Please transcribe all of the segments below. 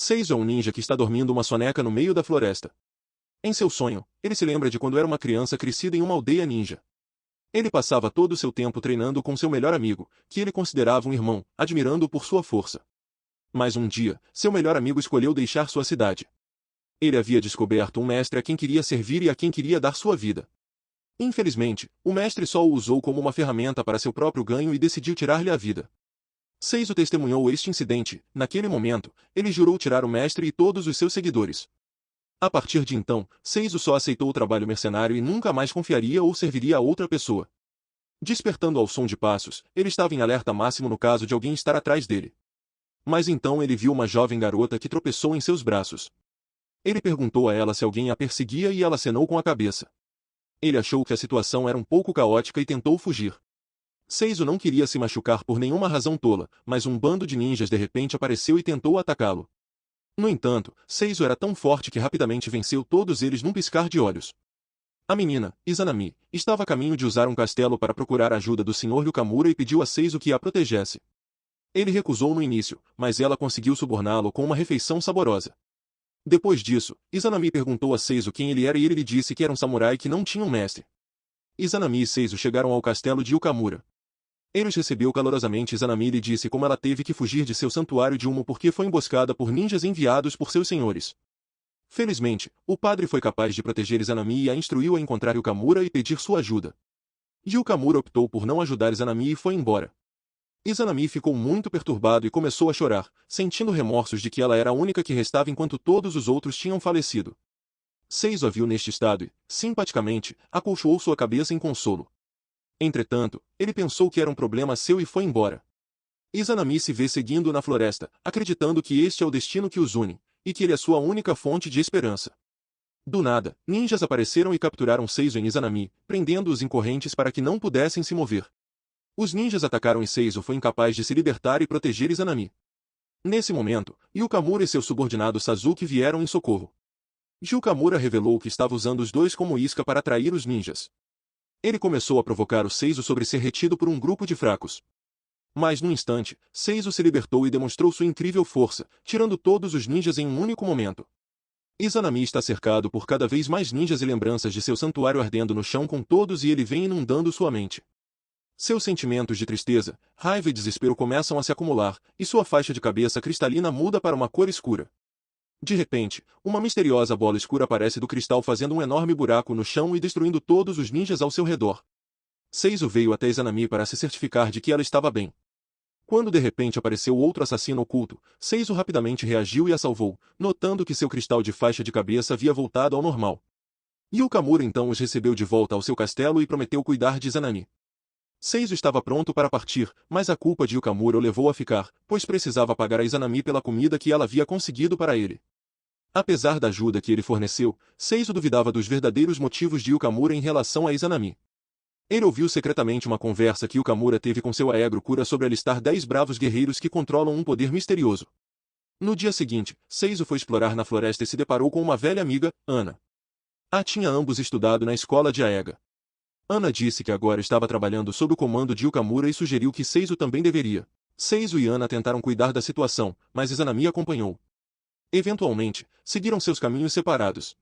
Seizo é um ninja que está dormindo uma soneca no meio da floresta. Em seu sonho, ele se lembra de quando era uma criança crescida em uma aldeia ninja. Ele passava todo o seu tempo treinando com seu melhor amigo, que ele considerava um irmão, admirando-o por sua força. Mas um dia, seu melhor amigo escolheu deixar sua cidade. Ele havia descoberto um mestre a quem queria servir e a quem queria dar sua vida. Infelizmente, o mestre só o usou como uma ferramenta para seu próprio ganho e decidiu tirar-lhe a vida. Seizo testemunhou este incidente. Naquele momento, ele jurou tirar o mestre e todos os seus seguidores. A partir de então, Seizo só aceitou o trabalho mercenário e nunca mais confiaria ou serviria a outra pessoa. Despertando ao som de passos, ele estava em alerta máximo no caso de alguém estar atrás dele. Mas então ele viu uma jovem garota que tropeçou em seus braços. Ele perguntou a ela se alguém a perseguia e ela acenou com a cabeça. Ele achou que a situação era um pouco caótica e tentou fugir. Seizo não queria se machucar por nenhuma razão tola, mas um bando de ninjas de repente apareceu e tentou atacá-lo. No entanto, Seizo era tão forte que rapidamente venceu todos eles num piscar de olhos. A menina, Izanami, estava a caminho de usar um castelo para procurar a ajuda do Sr. Yukamura e pediu a Seizo que a protegesse. Ele recusou no início, mas ela conseguiu suborná-lo com uma refeição saborosa. Depois disso, Izanami perguntou a Seizo quem ele era e ele lhe disse que era um samurai que não tinha um mestre. Izanami e Seizo chegaram ao castelo de Yukamura. Ele os recebeu calorosamente e Izanami lhe disse como ela teve que fugir de seu santuário de Umo porque foi emboscada por ninjas enviados por seus senhores. Felizmente, o padre foi capaz de proteger Izanami e a instruiu a encontrar Yukamura e pedir sua ajuda. Yukamura optou por não ajudar Izanami e foi embora. Izanami ficou muito perturbado e começou a chorar, sentindo remorsos de que ela era a única que restava enquanto todos os outros tinham falecido. Seizo a viu neste estado e, simpaticamente, acolchoou sua cabeça em consolo. Entretanto, ele pensou que era um problema seu e foi embora. Izanami se vê seguindo na floresta, acreditando que este é o destino que os une, e que ele é sua única fonte de esperança. Do nada, ninjas apareceram e capturaram Seizo e Izanami, prendendo-os em correntes para que não pudessem se mover. Os ninjas atacaram e Seizo foi incapaz de se libertar e proteger Izanami. Nesse momento, Yukamura e seu subordinado Sasuke vieram em socorro. Yukamura revelou que estava usando os dois como isca para atrair os ninjas. Ele começou a provocar o Seizo sobre ser retido por um grupo de fracos. Mas num instante, Seizo se libertou e demonstrou sua incrível força, tirando todos os ninjas em um único momento. Izanami está cercado por cada vez mais ninjas e lembranças de seu santuário ardendo no chão com todos e ele vem inundando sua mente. Seus sentimentos de tristeza, raiva e desespero começam a se acumular, e sua faixa de cabeça cristalina muda para uma cor escura. De repente, uma misteriosa bola escura aparece do cristal fazendo um enorme buraco no chão e destruindo todos os ninjas ao seu redor. Seizo veio até Izanami para se certificar de que ela estava bem. Quando de repente apareceu outro assassino oculto, Seizo rapidamente reagiu e a salvou, notando que seu cristal de faixa de cabeça havia voltado ao normal. Yukamura então os recebeu de volta ao seu castelo e prometeu cuidar de Izanami. Seizo estava pronto para partir, mas a culpa de Yukamura o levou a ficar, pois precisava pagar a Izanami pela comida que ela havia conseguido para ele. Apesar da ajuda que ele forneceu, Seizo duvidava dos verdadeiros motivos de Yukamura em relação a Izanami. Ele ouviu secretamente uma conversa que Yukamura teve com seu Aegro Cura sobre alistar 10 bravos guerreiros que controlam um poder misterioso. No dia seguinte, Seizo foi explorar na floresta e se deparou com uma velha amiga, Ana. A tinha ambos estudado na escola de Aega. Ana disse que agora estava trabalhando sob o comando de Yukamura e sugeriu que Seizo também deveria. Seizo e Ana tentaram cuidar da situação, mas Izanami acompanhou. Eventualmente, seguiram seus caminhos separados.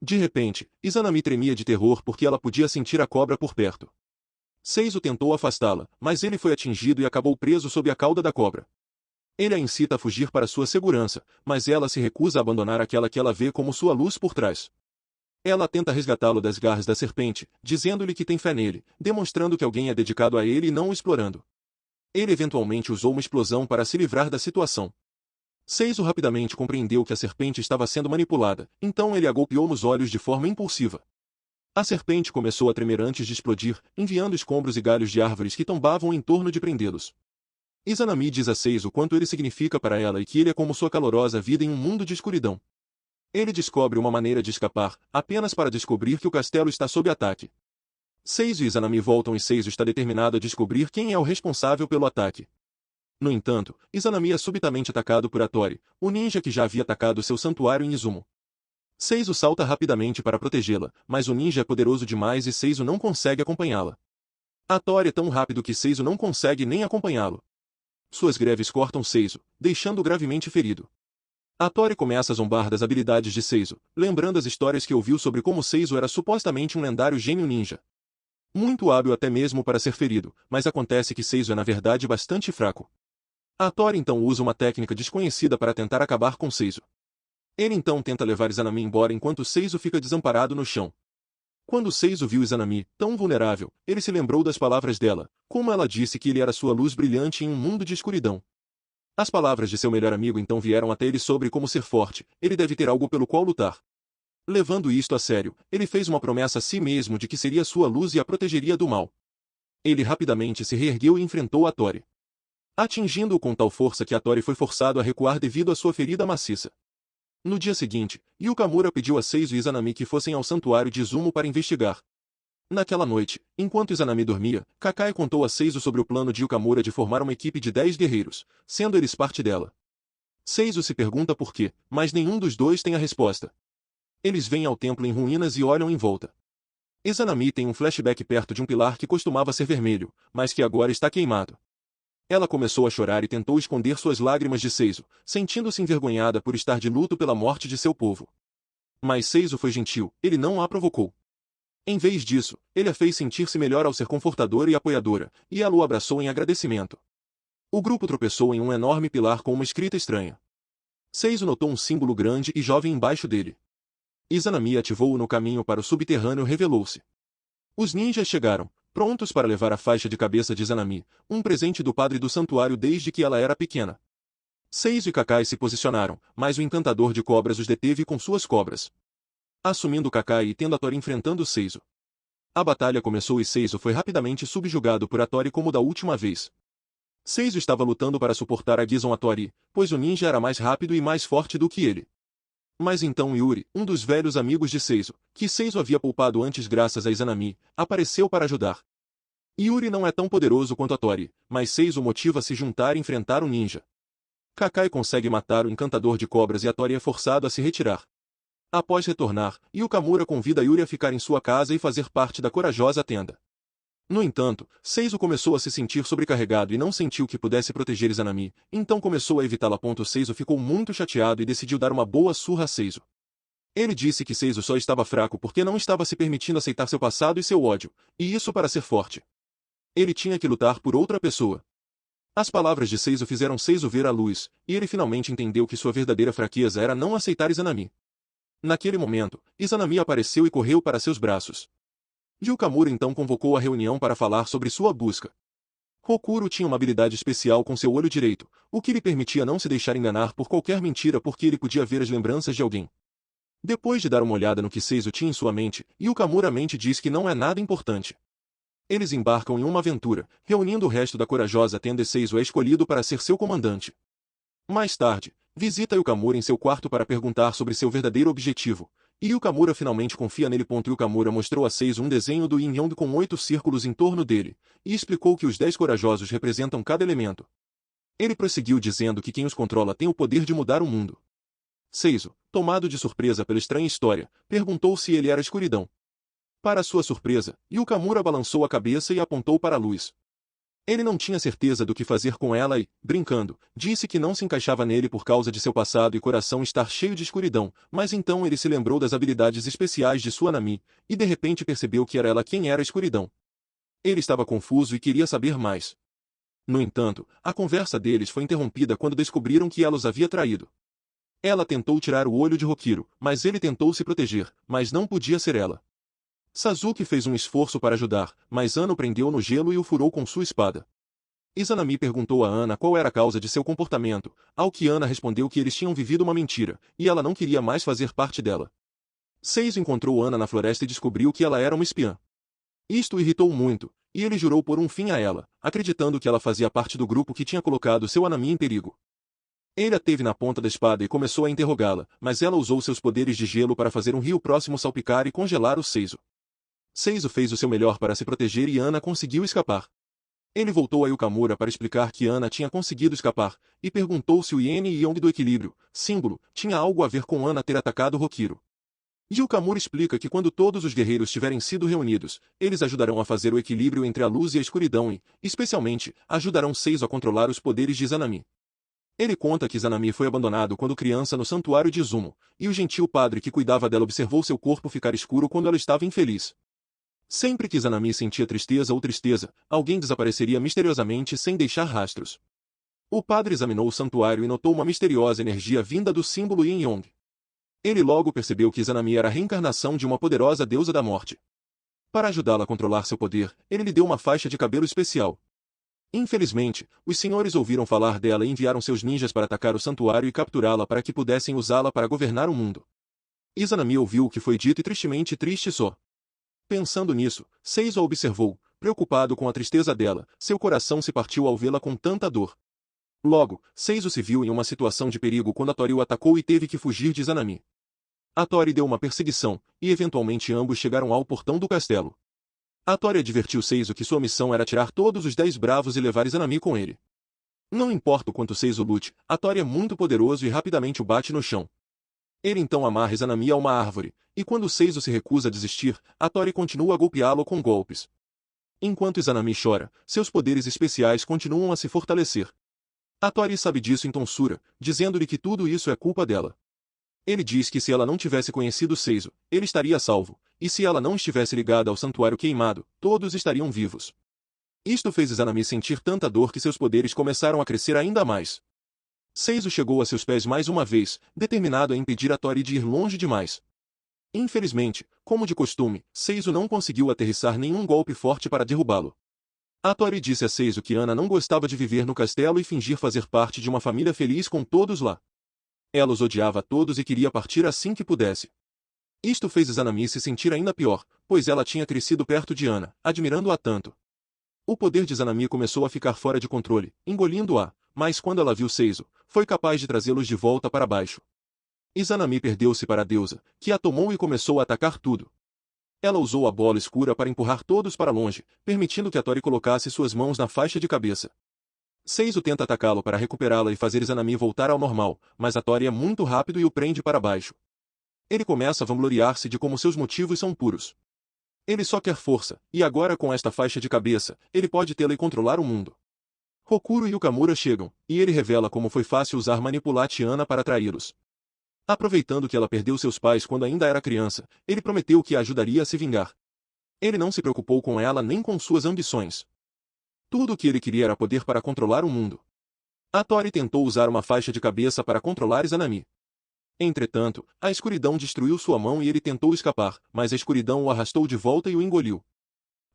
De repente, Izanami tremia de terror porque ela podia sentir a cobra por perto. Seizo tentou afastá-la, mas ele foi atingido e acabou preso sob a cauda da cobra. Ele a incita a fugir para sua segurança, mas ela se recusa a abandonar aquela que ela vê como sua luz por trás. Ela tenta resgatá-lo das garras da serpente, dizendo-lhe que tem fé nele, demonstrando que alguém é dedicado a ele e não o explorando. Ele eventualmente usou uma explosão para se livrar da situação. Seizo rapidamente compreendeu que a serpente estava sendo manipulada, então ele a golpeou nos olhos de forma impulsiva. A serpente começou a tremer antes de explodir, enviando escombros e galhos de árvores que tombavam em torno de prendê-los. Izanami diz a Seizo quanto ele significa para ela e que ele é como sua calorosa vida em um mundo de escuridão. Ele descobre uma maneira de escapar, apenas para descobrir que o castelo está sob ataque. Seizo e Izanami voltam e Seizo está determinado a descobrir quem é o responsável pelo ataque. No entanto, Izanami é subitamente atacado por Atori, o ninja que já havia atacado seu santuário em Izumo. Seizo salta rapidamente para protegê-la, mas o ninja é poderoso demais e Seizo não consegue acompanhá-la. Atori é tão rápido que Seizo não consegue nem acompanhá-lo. Suas greves cortam Seizo, deixando-o gravemente ferido. Hattori começa a zombar das habilidades de Seizo, lembrando as histórias que ouviu sobre como Seizo era supostamente um lendário gênio ninja. Muito hábil até mesmo para ser ferido, mas acontece que Seizo é na verdade bastante fraco. Hattori então usa uma técnica desconhecida para tentar acabar com Seizo. Ele então tenta levar Izanami embora enquanto Seizo fica desamparado no chão. Quando Seizo viu Izanami, tão vulnerável, ele se lembrou das palavras dela, como ela disse que ele era sua luz brilhante em um mundo de escuridão. As palavras de seu melhor amigo então vieram até ele sobre como ser forte, ele deve ter algo pelo qual lutar. Levando isto a sério, ele fez uma promessa a si mesmo de que seria sua luz e a protegeria do mal. Ele rapidamente se reergueu e enfrentou Hattori, atingindo-o com tal força que Hattori foi forçado a recuar devido à sua ferida maciça. No dia seguinte, Yukamura pediu a Seizo e Izanami que fossem ao santuário de Izumo para investigar. Naquela noite, enquanto Izanami dormia, Kakai contou a Seizo sobre o plano de Yukamura de formar uma equipe de 10 guerreiros, sendo eles parte dela. Seizo se pergunta por quê, mas nenhum dos dois tem a resposta. Eles vêm ao templo em ruínas e olham em volta. Izanami tem um flashback perto de um pilar que costumava ser vermelho, mas que agora está queimado. Ela começou a chorar e tentou esconder suas lágrimas de Seizo, sentindo-se envergonhada por estar de luto pela morte de seu povo. Mas Seizo foi gentil, ele não a provocou. Em vez disso, ele a fez sentir-se melhor ao ser confortadora e apoiadora, e ela o abraçou em agradecimento. O grupo tropeçou em um enorme pilar com uma escrita estranha. Seizo notou um símbolo grande e jovem embaixo dele. Izanami ativou-o no caminho para o subterrâneo e revelou-se. Os ninjas chegaram, prontos para levar a faixa de cabeça de Izanami, um presente do padre do santuário desde que ela era pequena. Seizo e Kakai se posicionaram, mas o encantador de cobras os deteve com suas cobras. Assumindo Kakai e tendo Hattori enfrentando Seizo. A batalha começou e Seizo foi rapidamente subjugado por Hattori como da última vez. Seizo estava lutando para suportar a Gizon Hattori, pois o ninja era mais rápido e mais forte do que ele. Mas então Yuri, um dos velhos amigos de Seizo, que Seizo havia poupado antes graças a Izanami, apareceu para ajudar. Yuri não é tão poderoso quanto Hattori, mas Seizo motiva a se juntar e enfrentar o ninja. Kakai consegue matar o encantador de cobras e Hattori é forçado a se retirar. Após retornar, Yukamura convida Yuri a ficar em sua casa e fazer parte da corajosa tenda. No entanto, Seizo começou a se sentir sobrecarregado e não sentiu que pudesse proteger Izanami, então começou a evitá-la. Seizo ficou muito chateado e decidiu dar uma boa surra a Seizo. Ele disse que Seizo só estava fraco porque não estava se permitindo aceitar seu passado e seu ódio, e isso para ser forte. Ele tinha que lutar por outra pessoa. As palavras de Seizo fizeram Seizo ver a luz, e ele finalmente entendeu que sua verdadeira fraqueza era não aceitar Izanami. Naquele momento, Izanami apareceu e correu para seus braços. Yukamura então convocou a reunião para falar sobre sua busca. Hokuro tinha uma habilidade especial com seu olho direito, o que lhe permitia não se deixar enganar por qualquer mentira porque ele podia ver as lembranças de alguém. Depois de dar uma olhada no que Seizo tinha em sua mente, Yukamura mente diz que não é nada importante. Eles embarcam em uma aventura, reunindo o resto da corajosa tenda e Seizo é escolhido para ser seu comandante. Mais tarde, visita Yukamura em seu quarto para perguntar sobre seu verdadeiro objetivo, e Yukamura finalmente confia nele. Yukamura mostrou a Seizo um desenho do Yin Yang com 8 círculos em torno dele, e explicou que os 10 corajosos representam cada elemento. Ele prosseguiu dizendo que quem os controla tem o poder de mudar o mundo. Seizo, tomado de surpresa pela estranha história, perguntou se ele era a escuridão. Para sua surpresa, Yukamura balançou a cabeça e apontou para a luz. Ele não tinha certeza do que fazer com ela e, brincando, disse que não se encaixava nele por causa de seu passado e coração estar cheio de escuridão, mas então ele se lembrou das habilidades especiais de sua Nami, e de repente percebeu que era ela quem era a escuridão. Ele estava confuso e queria saber mais. No entanto, a conversa deles foi interrompida quando descobriram que ela os havia traído. Ela tentou tirar o olho de Hokiro, mas ele tentou se proteger, mas não podia ser ela. Sasuke fez um esforço para ajudar, mas Ano prendeu no gelo e o furou com sua espada. Izanami perguntou a Ana qual era a causa de seu comportamento, ao que Ana respondeu que eles tinham vivido uma mentira, e ela não queria mais fazer parte dela. Seizo encontrou Ana na floresta e descobriu que ela era uma espiã. Isto o irritou muito, e ele jurou pôr um fim a ela, acreditando que ela fazia parte do grupo que tinha colocado seu Anami em perigo. Ele a teve na ponta da espada e começou a interrogá-la, mas ela usou seus poderes de gelo para fazer um rio próximo salpicar e congelar o Seizo. Seizo fez o seu melhor para se proteger e Ana conseguiu escapar. Ele voltou a Yukamura para explicar que Ana tinha conseguido escapar, e perguntou se o Yin e Yang do equilíbrio, símbolo, tinha algo a ver com Ana ter atacado Hokiro. Yukamura explica que quando todos os guerreiros tiverem sido reunidos, eles ajudarão a fazer o equilíbrio entre a luz e a escuridão e, especialmente, ajudarão Seizo a controlar os poderes de Izanami. Ele conta que Izanami foi abandonado quando criança no santuário de Izumo, e o gentil padre que cuidava dela observou seu corpo ficar escuro quando ela estava infeliz. Sempre que Izanami sentia tristeza, alguém desapareceria misteriosamente sem deixar rastros. O padre examinou o santuário e notou uma misteriosa energia vinda do símbolo Yin Yong. Ele logo percebeu que Izanami era a reencarnação de uma poderosa deusa da morte. Para ajudá-la a controlar seu poder, ele lhe deu uma faixa de cabelo especial. Infelizmente, os senhores ouviram falar dela e enviaram seus ninjas para atacar o santuário e capturá-la para que pudessem usá-la para governar o mundo. Izanami ouviu o que foi dito e tristemente triste só. Pensando nisso, Seizo a observou, preocupado com a tristeza dela, seu coração se partiu ao vê-la com tanta dor. Logo, Seizo se viu em uma situação de perigo quando a Tori o atacou e teve que fugir de Izanami. A Tori deu uma perseguição, e eventualmente ambos chegaram ao portão do castelo. A Tori advertiu Seizo que sua missão era tirar todos os 10 bravos e levar Izanami com ele. Não importa o quanto Seizo lute, a Tori é muito poderoso e rapidamente o bate no chão. Ele então amarra Izanami a uma árvore, e quando Seizo se recusa a desistir, a Tori continua a golpeá-lo com golpes. Enquanto Izanami chora, seus poderes especiais continuam a se fortalecer. A Tori sabe disso em tonsura, dizendo-lhe que tudo isso é culpa dela. Ele diz que se ela não tivesse conhecido Seizo, ele estaria salvo, e se ela não estivesse ligada ao santuário queimado, todos estariam vivos. Isto fez Izanami sentir tanta dor que seus poderes começaram a crescer ainda mais. Seizo chegou a seus pés mais uma vez, determinado a impedir a Tori de ir longe demais. Infelizmente, como de costume, Seizo não conseguiu aterrissar nenhum golpe forte para derrubá-lo. A Tori disse a Seizo que Ana não gostava de viver no castelo e fingir fazer parte de uma família feliz com todos lá. Ela os odiava a todos e queria partir assim que pudesse. Isto fez Izanami se sentir ainda pior, pois ela tinha crescido perto de Ana, admirando-a tanto. O poder de Izanami começou a ficar fora de controle, engolindo-a, mas quando ela viu Seizo, foi capaz de trazê-los de volta para baixo. Izanami perdeu-se para a deusa, que a tomou e começou a atacar tudo. Ela usou a bola escura para empurrar todos para longe, permitindo que a Tori colocasse suas mãos na faixa de cabeça. Seizo tenta atacá-lo para recuperá-la e fazer Izanami voltar ao normal, mas a Tori é muito rápido e o prende para baixo. Ele começa a vangloriar-se de como seus motivos são puros. Ele só quer força, e agora com esta faixa de cabeça, ele pode tê-la e controlar o mundo. Hokuro e Ukamura chegam, e ele revela como foi fácil usar manipular Tiana para atraí-los. Aproveitando que ela perdeu seus pais quando ainda era criança, ele prometeu que a ajudaria a se vingar. Ele não se preocupou com ela nem com suas ambições. Tudo o que ele queria era poder para controlar o mundo. A Tori tentou usar uma faixa de cabeça para controlar Izanami. Entretanto, a escuridão destruiu sua mão e ele tentou escapar, mas a escuridão o arrastou de volta e o engoliu.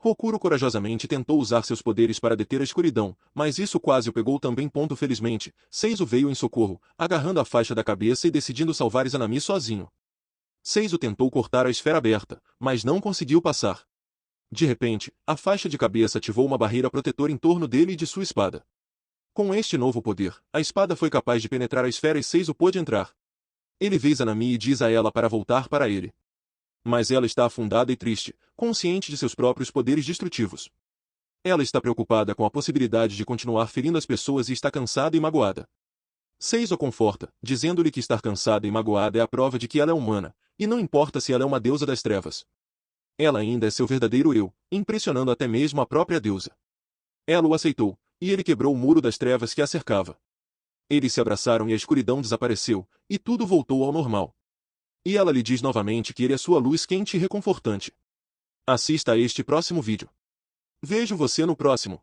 Hokuro corajosamente tentou usar seus poderes para deter a escuridão, mas isso quase o pegou também. Felizmente, Seizo veio em socorro, agarrando a faixa da cabeça e decidindo salvar Izanami sozinho. Seizo tentou cortar a esfera aberta, mas não conseguiu passar. De repente, a faixa de cabeça ativou uma barreira protetora em torno dele e de sua espada. Com este novo poder, a espada foi capaz de penetrar a esfera e Seizo pôde entrar. Ele vê Izanami e diz a ela para voltar para ele. Mas ela está afundada e triste, consciente de seus próprios poderes destrutivos. Ela está preocupada com a possibilidade de continuar ferindo as pessoas e está cansada e magoada. Seizo a conforta, dizendo-lhe que estar cansada e magoada é a prova de que ela é humana, e não importa se ela é uma deusa das trevas. Ela ainda é seu verdadeiro eu, impressionando até mesmo a própria deusa. Ela o aceitou, e ele quebrou o muro das trevas que a cercava. Eles se abraçaram e a escuridão desapareceu, e tudo voltou ao normal. E ela lhe diz novamente que ele é sua luz quente e reconfortante. Assista a este próximo vídeo. Vejo você no próximo.